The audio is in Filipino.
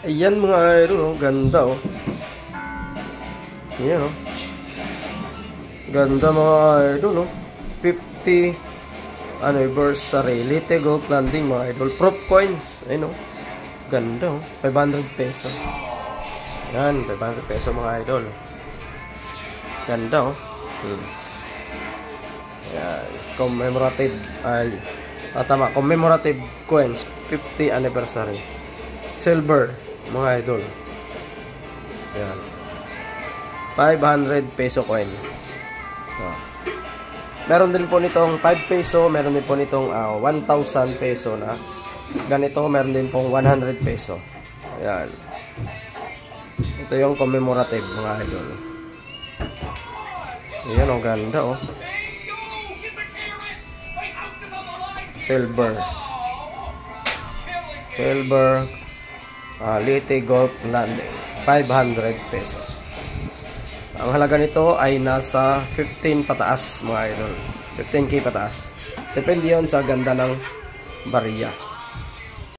Ayan mga idol, oh. Ganda oh. Ayan oh. Ganda mga idol oh. 50 anniversary Leyte Gold Landing mga idol. Proof coins. Ayun oh. Ganda oh. 500 peso. Yan, 500 peso mga idol. Ganda oh. Yan, commemorative ay tama, commemorative coins 50 anniversary. Silver mga idol. Yan. 500 peso coin. Meron din po nitong 5 peso, meron din po nitong 1,000 peso na ganito, meron din pong 100 peso. Ayan. Ito yung commemorative mga idol. Ayan, ang ganda oh. Silver. Silver. Leyte Gold Landing. 500 peso. Ang halaga nito ay nasa 15 pataas mga idol. 15k pataas. Depende yun sa ganda ng bariya.